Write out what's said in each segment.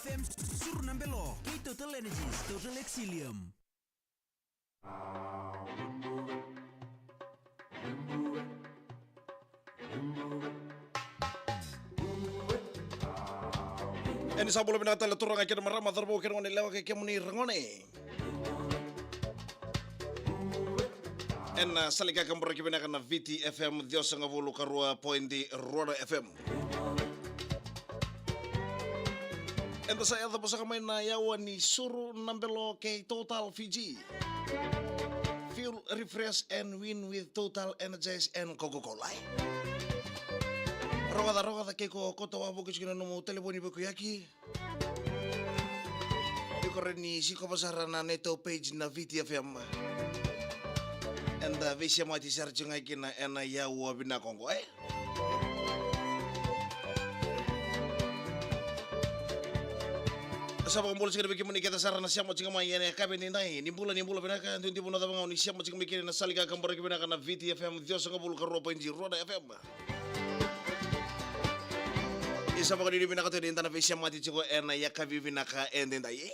FM Surnambelo, Total Energies, Total Exilium. Ini sabolo binata le turang akin marama darbo kin wani lewa ke muni rangone. En salika kambora kibina kana VT FM diosa ngavulu karua pointi Roda FM. En saya ada pasaka main na yawa ni suru nambelo ke Total Fiji. Feel refresh and win with Total Energize and Coca-Cola. Rogada ke ko kota wa buku chikina no telefoni buku yaki. Ikore ni siko pasara na neto page na VTFM. Enda visia mati sarjunga kina ena yawa bina kongo Sabang bola segera bikin menikah sarana siapa cingga main ya kabin ini nimbula bina kan tunti pun ada bangau ni siapa cingga bikin nasalika kambara bina kan VTFM dia sangat bulu karo penji Roda FM. Isa baka dili binaka to din tanah visya mati ciko ena ya kabi binaka enden dai.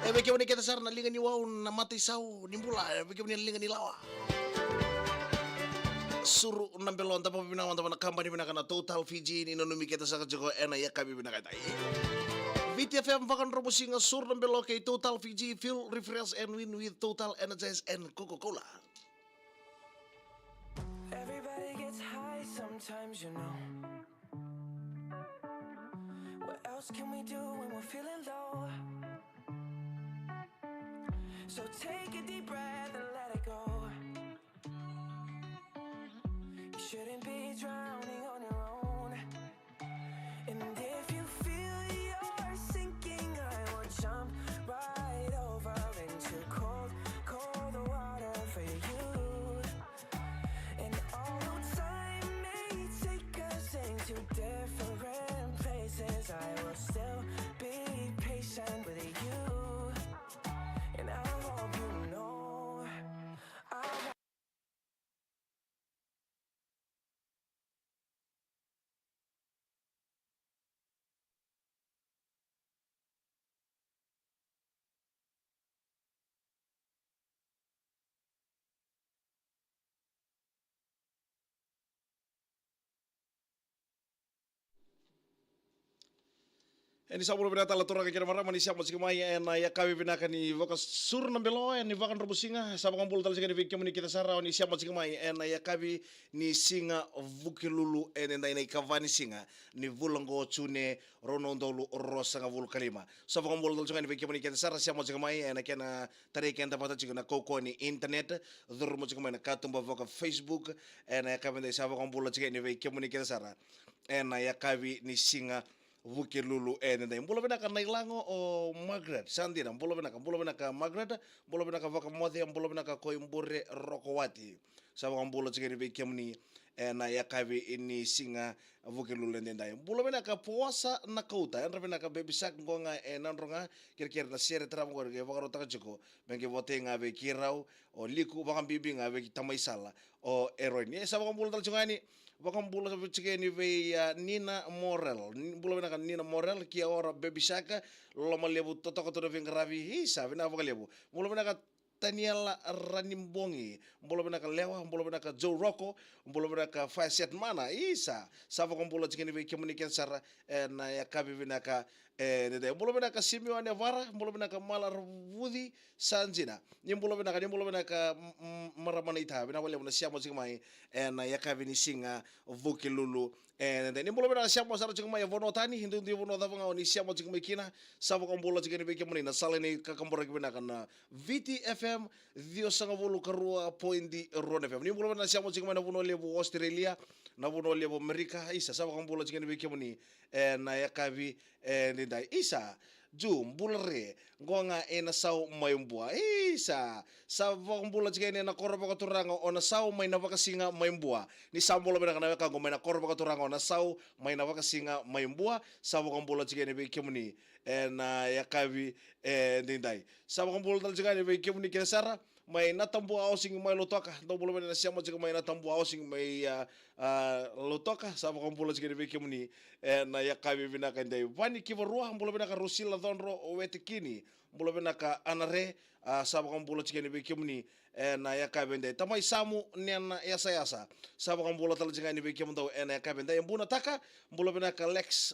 Bagaimana kita sarana lingan ni wau na mati sau nimbula bagaimana lingan ni lawa. Suru nambelon tapa binaka tapa na kampani binaka na Total Fiji ni nonumi kita saka ciko ena ya kabi binaka dai. VTFM vakan robusinga sur nambelo kay Total Fiji feel refresh and win with Total Energize and Coca-Cola. Everybody gets high sometimes, you know. What else can we do when we're feeling low? So take a deep breath and let it go. You shouldn't be drowning on your own. And if you feel you're sinking, I will jump right over into cold, cold water for you. And although time may take us into different places, I will still be patient with you. And I hope you know Ini sabolo binata la turang kira marama ni siapa cingga main ena ya kabi binaka ni vaka sur nambelo ni vakan robusinga sabang bulu tal cingga ni vikam ni kita sarau ni siapa cingga main ena ya kabi ni singa vukilulu enen dai nei kavani singa ni vulango chune ronondolu rosanga vul kalima sabang bulu tal cingga ni vikam ni kita sarau siapa cingga main ena kena tari kenta pata cingga na koko ni internet durmo cingga main katumba vaka Facebook ena ya kabi dai sabang bulu cingga ni vikam ni kita sarau ena ya kabi ni singa Vuke lulu dai mbola benaka nailango o Margaret Sandira mbola benaka Margaret mbola benaka vaka modhe mbola benaka Koimbure Rokowati sawa mbola cigeni be kemni na yakavi ini singa vuke lulu dai mbola benaka puasa na kauta enra benaka baby sak ngonga nandronga kira na sere tra ngor ge vaka rota jiko benge vote nga be kirau o liku vaka bibi nga be tamai sala o eroini sawa mbola tal cingani vaka mbola cigeni be Nina Morel mbola benaka Nina Morel kia ora baby saka loma lebu totoko to ving ravi hisa vina voka lebu mbola benaka Daniela Ranimbongi mbola benaka Lewa mbola benaka Joe Rocco mbola benaka Faset Mana isa sava mbola chikeni ve communication sara na ya kabi benaka nede mbola benaka Simeone Vara mbola benaka Malar Wudi Sanjina ni mbola benaka maramana ita bina wale mna siamo chikmai na ya kabi ni singa vuki lulu nede ni mbola benaka siamo sara chikmai vonotani hindu ndi vonota vanga ni siamo chikmai kina sava mbola chikeni ve communication saleni kakambora benaka na VTFM Dio sanga volu karua pointi Roda FM. Ni mbola na siamo chikmai na vuno levo Australia na vuno levo Amerika isa sava mbola chikeni ve communication na ya kabi nida isa ju mbulre ngonga ena sau maimbua isa sa mbula chikene na korba ka turanga ona sau mai na vakasinga maimbua ni sambola bena kana ka ngomena korba ka turanga ona sau mai na vakasinga maimbua sa mbula chikene be kemuni na yakavi ndindai sa mbula tal chikene be kemuni kesara may natambu ausing may lutoka ndo bolo na siya mo chika may natambu ausing may lutoka sa ko bolo chika ni muni na yakabi binaka ndai wani kivarua bolo binaka rusila donro wetikini bolo binaka anare sa ko bolo chika ni muni na yakabi ndai tamai samu nena yasa sa ko bolo tal chika ni ndo na yakabi ndai mbuna taka bolo binaka lex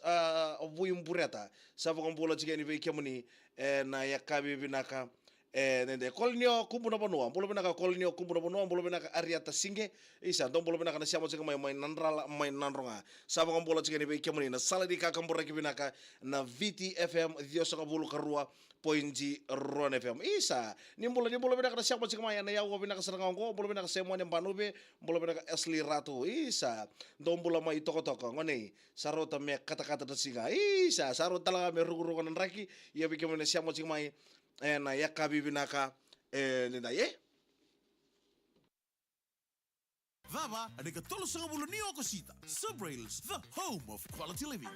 vuyumbureta sa ko bolo chika ni muni na yakabi binaka nende kolnio kumbuna bonua bolo benaka kolnio kumbuna bonua bolo benaka ariata singe isa don bolo benaka na siamo chika mai nandrala mai nanronga saba kan bolo chika ni be kemuni na saladi ka kan boraki benaka na VTFM dioso ka bolo karua poinji ron FM isa ni bolo benaka na siamo chika mai na yawo benaka seranga ngo bolo benaka semo ne banube bolo benaka Asli Ratu isa don bolo mai toko ngone sarota me kata-kata singa isa sarota talaga me rugu nan raki ya be kemuni siamo chika mai na yakabi binaka nenda ye Vava, adika tolo sanga bulu ni okosita. Subrails, the home of quality living.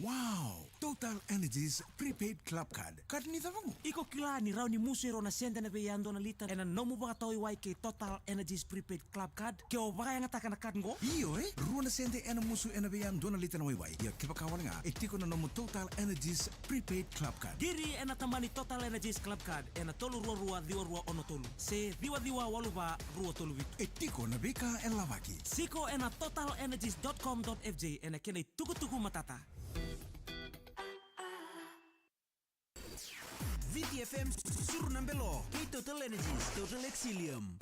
Wow! Total Energies prepaid club card. Card ni tavango. Iko kila ni raw ni musero na senda na beyando na lita ena no mo baka tawi wai ke Total Energies prepaid club card ke o baka yang ataka na card ngo. Iyo ruo na sende ena musu ena beyan dona lita na waiwai. Ya kipa kawan nga etiko na nomo Total Energies prepaid club card. Diri ena tamani Total Energies club card ena tolu rua diwa ono tolu. Se diwa waluba rua tolu vitu. Etiko na beka en lawaki. Siko ena totalenergies.com.fj ena kene tuku matata. VTFM Surnambelo, kay Total Energies, Total Exilium.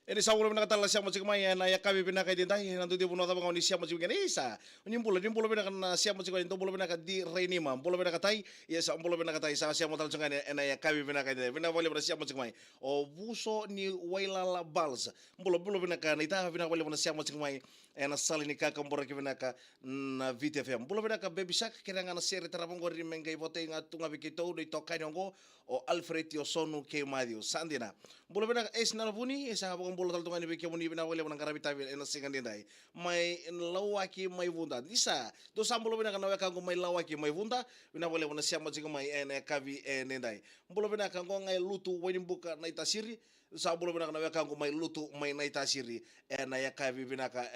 Ini sawul binaka tala siamo chika mai na yakabi binaka dintai nantu di buno tabang oni siamo chika isa nimbolo binaka na siamo chika into bolo binaka di reinima bolo binaka tai ya sa bolo binaka tai sa siamo tal chika na yakabi binaka dintai bina wale bina siamo chika mai o buso ni wailala balsa bolo binaka na ita bina wale bina siamo chika mai na sali ni kaka mbora ki binaka na VTFM bolo binaka baby shark kira ngana seri tarabang gori mengai bote nga tunga bikito do itokai ngo o Alfred Yosonu ke Madio Sandina bolo binaka es na buni esa bolo tal tunga ni bikyo muni bina wale bina karabita ena singan dindai mai lawaki mai vunda isa do sambolo bina kana weka ngo mai lawaki mai vunda bina wale bina siamo chika mai ena kavi dindai bolo bina kango ngai lutu weni buka na itasiri sabolo bina kana weka ngo mai lutu mai na itasiri ena yakavi bina ka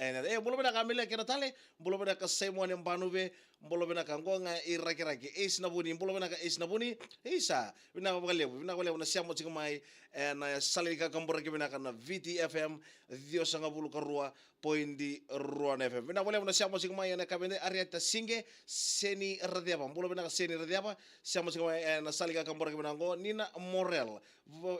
bolo bina kamile kena tale bolo bina ka semo ne banube bolo bina kango ngai iraki es na buni bolo bina ka es na buni isa bina wale bina siamo chika mai ena salika kambora ki bina kana VTFM Dios nga bulu karua poindi ruan FM bina wale bina siamo chika mai ena kabende ariata singe seni radiapa bolo bina ka seni radiapa siamo chika mai ena salika kambora ki bina ngo Nina Morel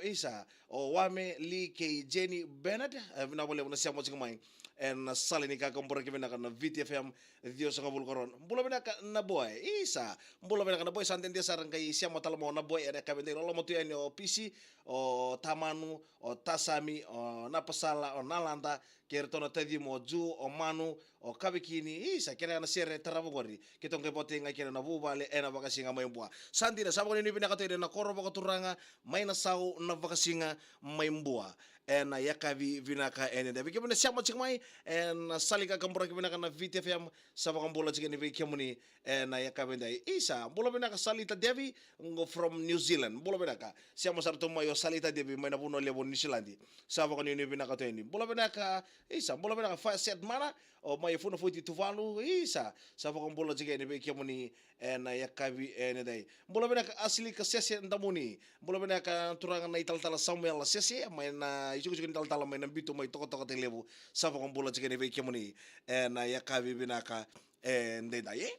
isa o wame li ke Jenny Bernard bina wale bina siamo chika mai ena salini ka kambora ki bina kana VTFM Dios nga bulu karon bolo bina ka na boy isa bolo bina ka na boy santen dia sarang kai siamo talmo na boy ena kabende lo mo tu o PC o tamanu o tasami o napasala o nalanda kertono tedi mo ju o manu o kabikini isa kena na sere taravogori kitong ke potenga kena na bubale ena bakasinga mai mbua sandina sabo ni bina katede na koro bakaturanga mai na sau na bakasinga mai mbua ena yakavi vinaka ene de bikemune siamo chikmai ena salika kambora kibina na VTFM sabo kambola chikeni bikemuni ena yakavende isa bola bina salita devi ngo from New Zealand bola bina siamo sarto mayo salita devi mai na buno lebo New Zealand sabo kan ni bina kateni bola bina isa bola bina fa set mana o mai funo futi tuvalu isa sabo kambola chikeni bikemuni ena yakavi ene dai bola bina asli ka sese ndamuni bola bina turanga na ital Samuel sese mai na isu tal mai na bitu mai toko telebu sabo kambola chikeni bikemuni ena yakavi bina ndai dai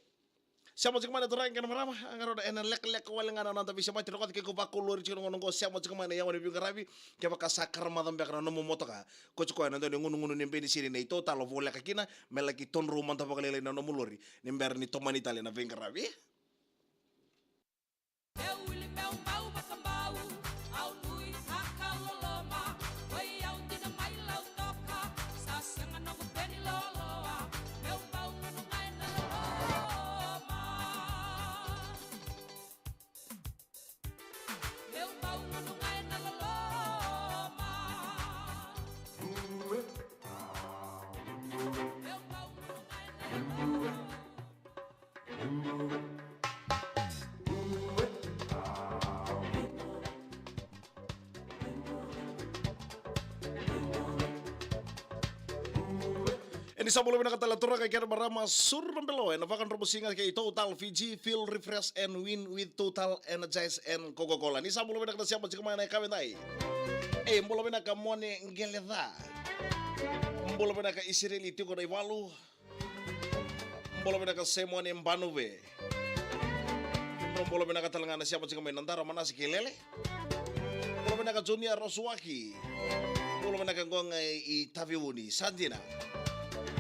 siamo chikmana turang kan marama angaro ena lek wala ngana nanta bisa mati rokot ke ko bakulur chino ngono siamo chikmana ya woni bingarabi ke baka sakar madam bekra no motoka ko chiko ena ndo ngunu ni mbeni siri nei total vola kakina melaki ton rumah ta bakalele no mulori ni mber ni tomani tale na bingarabi Ni sa mula pinakatalatura kay kaya marama sur ng below na vakan robusinga kay Total Fiji Feel Refresh and Win with Total Energize and Coca-Cola. Ni sa mula pinakatasiya mo sikamay na ikawintay. Mula pinakamone ngeleda. Mula pinakaisirili tiko na iwalu. Mula pinakasemone mbanuwe. Mula pinakatalangan na siya mo sikamay nandara manasi kilele. Mula pinaka-Junior Rosuaki. Mula pinakangong itaviuni Sandina.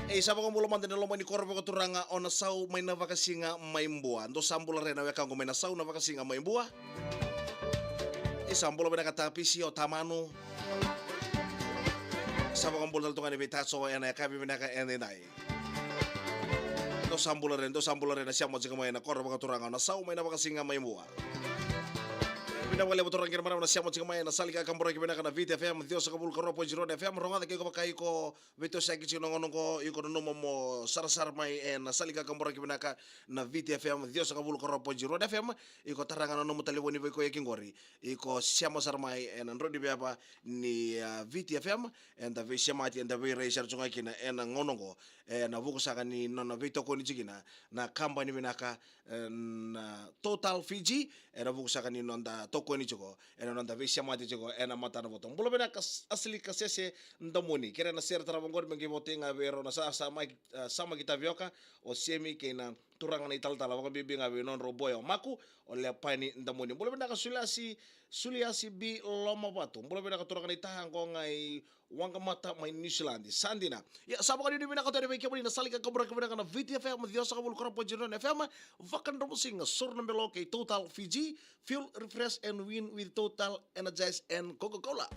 Sabi ko mula man din ni korpo ko turanga o nasaw may navakasi nga may mbuwa. Ando sambula rin na weka ko may nasaw navakasi nga may mbuwa. Sambula ba nakatapisi o tamano. Sabi ko mula tunga ni Vitaso na kabi minaka enenay. Do sambula rin na siya mo siya may na korpo ko turanga o nasaw may navakasi nga may mbuwa. Pinawala mo turang kirmana na siya mo siya may nasalika kambura kibinaka na VTFM Dios sa kabul karo po Jiro FM rongada kay ko kayo ko Vito sa kichi ngonong ko iko no mo sar may nasalika kambura kibinaka na VTFM Dios sa kabul karo po Jiro FM iko taranga no mo taliboni ko yakingori iko siya mo sarmay rodi baba ni VTFM and the Vishamati and the Racer chunga kina ngonong ko na buko sa ni no Vito ko ni jigina na kamba ni binaka na Total Fiji na buko sa ni no toko ni jogo nda Vishamati jogo mata na botong bulo bena asli kasese ndamoni kera na ser tarabangor mengi botinga vero na sama kita vioka o semi kena turang na ital tala waka bibi ngabe non roboyo maku o le pani ndamoni bulo bena suliasi bi loma batu bulo bena turang na itahang ko ngai wanga mata mai New Zealand sandina ya sabo ka dini bina ka tere kemuni na salika kabra kabra na VTFM Dios kabul korpo Jiron FM vakan romusing sur na belo kay Total Fiji Fuel Refresh and Win with Total Energize and Coca-Cola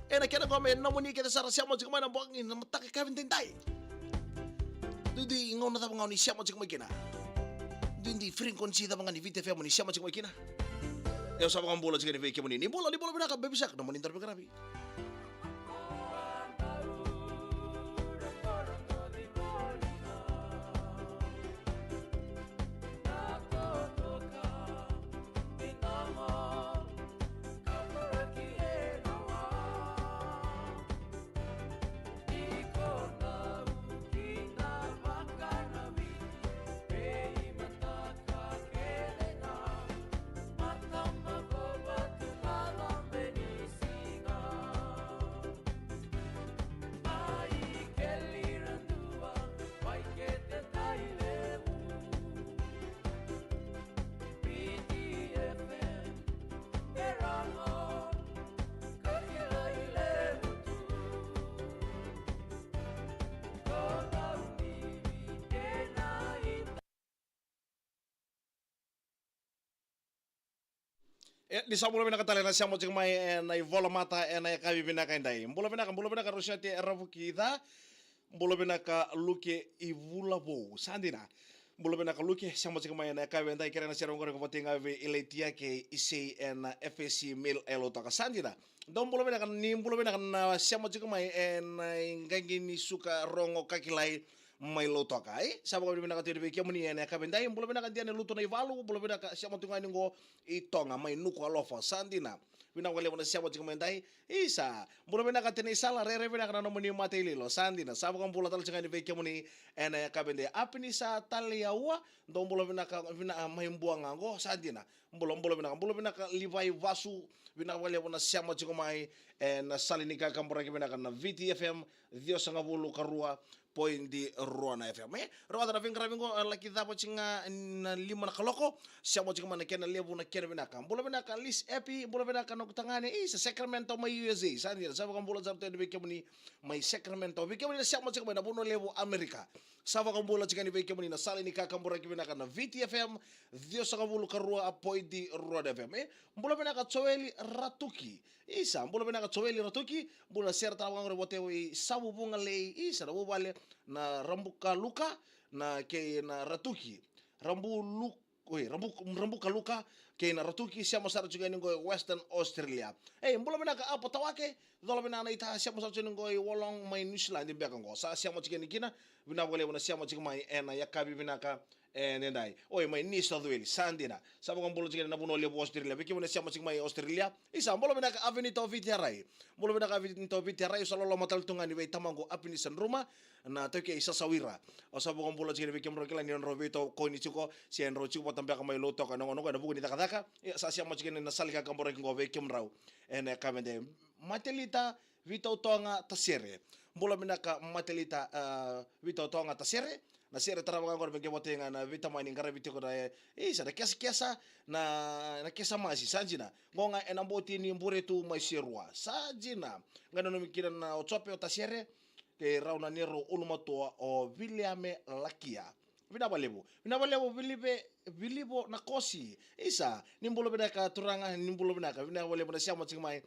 na kena ko men namuni kita sara siya mo jigma na buangin na matake Kevin Tintay di ngau na tabang ni siya mo jigma kina di free konsida mga ni VTFM ni siya mo jigma kina ya sabo ka bola jigma ni kemuni ni bola bina ka bebisak na mo interview karabi. Di sa mula pinakatali na siya mo tsing may na ivola mata na ikabi pinaka inday. Mula pinaka rosyati eravuki ita. Mula pinaka luke ivula bo. Sandina. Mula pinaka luke siya mo tsing may na ikabi inday. Kira na siya rongore kupating avi ilaitia ke isi na FSC mil elotaka. Sandina. Dong mula pinaka na siya mo tsing may na ingangin ni suka rongo kakilay may luto ka sabi ko binaka tiri kaya muni na kabinday bulo binaka dia luto na ivalu bulo binaka siya mo tunga ningo itonga may nuko alofa sandina binaka wale mo siya mo tikamenday isa bulo binaka tini sala re binaka na muni matelilo sandina sabi ko bulo tal singa ni kaya muni na kabinday apini sa taliawa dong bulo binaka may buang ngo sandina bulo binaka livai vasu binaka wale mo siya mo tikamay na salinika kampura binaka na VTFM Dios nga bulu karua point di Ruana FM. Ruana FM karabingo laki dapat cinga na lima na kaloko. Siya mo cinga mana kena lebu na kena binaka. Bula binaka list epi, bula binaka no kutangane sa Sacramento may USA. Sandi sa bakang bula zabto ni beke muni may Sacramento. Beke muni siya mo cinga na buno lebu Amerika. Sa bakang bula cinga ni beke muni na sali ni kakambura kibinaka na VTFM. Dios sa kabulu karua point di Ruana FM. Bula binaka Choeli Ratuki. Isa bula binaka Choeli Ratuki. Bula serta wangang rebotewo sabu bunga lei isa na bubale na rambuka luka na kay na ratuki rambu kaluka kay na ratuki siya masara juga ningo Western Australia mbola bina ka apo tawake dola bina na ita siya masara juga ningo wolong may New Zealand di bekang ko sa siya mo juga nikina bina wale na siya mo juga may na yakabi bina ka nendai oi mai New South Wales sandina sabo kan bolo chikena nabuno le Australia biki mona siamo chik mai Australia isa bolo bena ka aveni to vitiarai bolo bena ka aveni to vitiarai solo lo matal tungani be tamango apini san ruma na toke isa sawira o sabo kan bolo chikena biki mona kala ni ro veto ko ni chiko si en ro chiko tambe ka mai lo to ka no no buku ni takadaka sa siamo chikena na salika kan boro ngo be kimrau ene kamende matelita vito tonga tasere bolo bena ka matelita vito tonga tasere na sere tara mga ngor bengke botenga na vita mining kara bitiko na isa na kiasa na kiasa masi sanjina ngonga enamboti ni mbure tu mai serua sanjina ngano no mikira na otsope o tasere ke rauna nero ulumatua o Williame Lakia vina balebo bilibo na kosi isa nimbulo bena ka turanga nimbulo bena ka vina balebo na siamo mai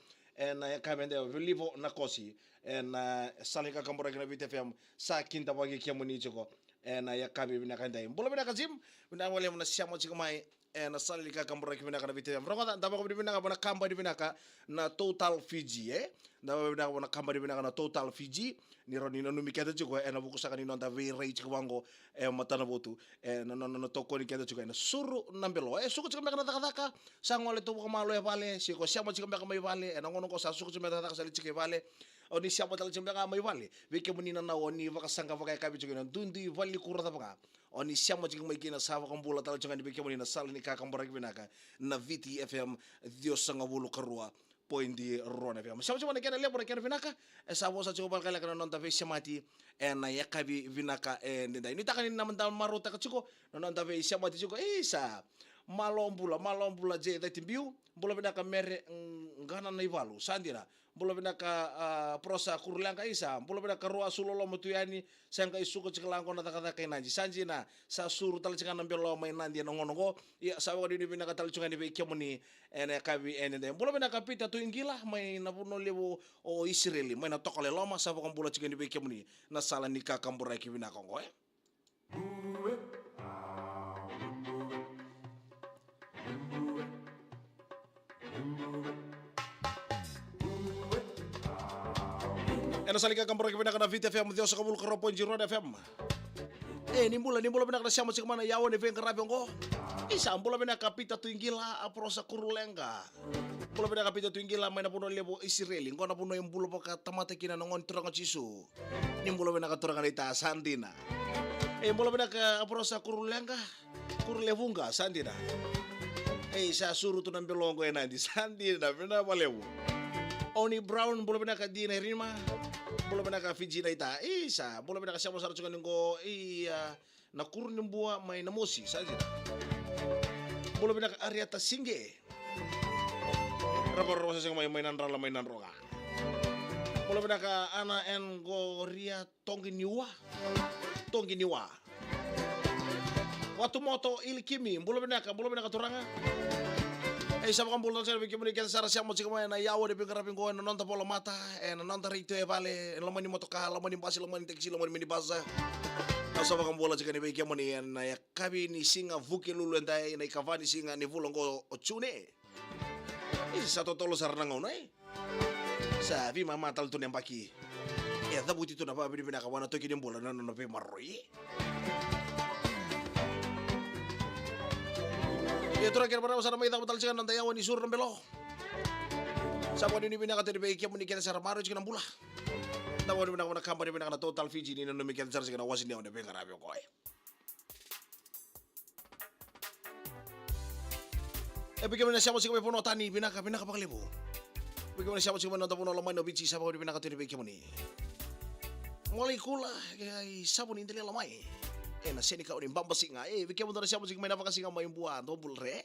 na kamende bilibo na kosi na salika kambora kina VTFM sa kinta wagi kiamuni choko na ya kabi bina kanda bola bina kazim bina wale mona siamo chikamai na salika kambora kina kana VTFM ronga ndaba ko bina kana kamba bina ka na Total Fiji ndaba bina kana kamba bina kana Total Fiji ni roni no miketa chiko na buku saka ni nonda ve rei chikwango matana botu no toko ni keta chiko na suru nambelo suku chikama kana takataka sangole to ko malo ya vale siko siamo chikama kama vale na ngono ko sa suku chikama takataka sali chike vale oni siapa tal chimbe ka mai vale veke munina na oni vaka sanga vaka kabi chikena dundi vali kurata vaka oni siamo chikama kina sa vaka mbula tal chikani veke munina sal ni ka kambora kibinaka na VTFM Dios sanga bulu karua point di Rona FM. Siamo chikama kena lebora kena vinaka sa vosa chikama kala kana nonta ve siamati na yakabi vinaka ndenda ini takani na manda maruta ka chiko nonta ve siamati chiko isa malombula je dai timbiu bola vinaka mere ngana na ivalu sandira bola vinaka prosa kurlanga isa bola vinaka roa sulolo mutuyani sanga isuko chikalango na takata kainanji sanjina sa suru tal chikana mbelo mai nandi no ngono ya sawa di vinaka tal chungani be kemuni ene kabi ene de bola vinaka pita tu ingila mai na puno lewo o Israeli mai na tokole loma sa ko bola chikani be kemuni na sala nika kambura ki vinaka ngo Ena salika kambora kibina kana VTFM Dios ka bulu karo point Rona FM nimbula bina kana siamo chikmana yawo ne venga rabi ngo isa mbula bina kapita tu ingila aprosa kurulenga mbula bina kapita tu ingila maina puno lebo Israeli ngona puno imbulo paka tamata kina ngon turanga chisu nimbula bina ka turanga ita sandina mbula bina ka aprosa kurulenga kurulevunga sandina sa suru tu nambelongo enandi sandina bina balewu Oni Brown bolo bina ka dina rima bolo bina ka Fiji na ita isa bolo bina ka siamo sara chunga ningo na kurni mbua mai na mosi saja bolo bina ka Ariata Singe rapor sa mai mainan roga bolo bina ka Ana Ngoria Tonginiwa Watu moto Ilkimi bolo bina ka turanga sama kan bulu saya bikin mereka sara siamo chikama na yawo de bingara bingo na nonta polo mata na nonta rito vale lomani motoka lomani basi lomani taxi lomani mini basa sama kan bulu chikani bikin moni na ya kabi ni singa vuke lulu ndai na ikavani singa ni vulongo ochune isi satu tolo sarana ngono sa vi mama tal tu nembaki ya dabuti tu na pa bini kawana to kidin bola na no pe marroi ya tura kira para sana mai tahu tal cikan nanti awan isur nambelo. Sabu ini bina kata dibaiki yang menikah secara maru cikan bula. Tahu ini bina kampanye bina kana Total Fiji ini nanu mikir secara cikan awasin dia udah pengen rapi koi. Bagaimana siapa cikan puno tani bina kapal lebu. Bagaimana siapa cikan nonton puno lamai no bici sabu ini bina kata dibaiki yang ini. Mulai kula sabu ini inteli lamai. Na seni ka unin bambasi nga bigyan mo na siya mo may napakasi nga may buwan double re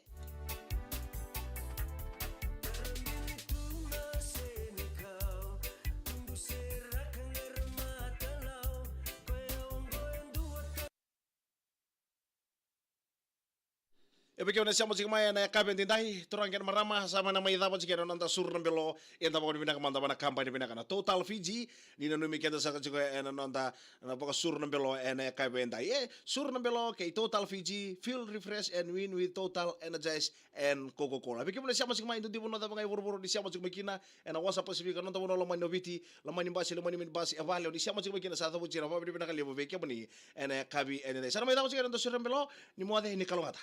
Epeke na siya mo sigmaya na kaben tindahi turang ken marama sama na may dapat sigero nanta sur ng belo yan tapos pinaka manda na kampanya pinaka na Total Fiji ni na numi kenda sa juga en nanta na paka sur ng belo en kaben tindahi sur ng belo kay Total Fiji feel refresh and win with Total Energize and Coca-Cola. Epeke na siya mo sigmaya hindi mo na mga buru-buru di siya mo sigmakina en wasa Pacific nanta mo na lamay noviti lamay ni basi avalio di siya mo sigmakina sa tawo chira pa pinaka libo veke mo ni en kabi en sana may dapat sigero nanta sur ng belo ni mo ade ni kalungata.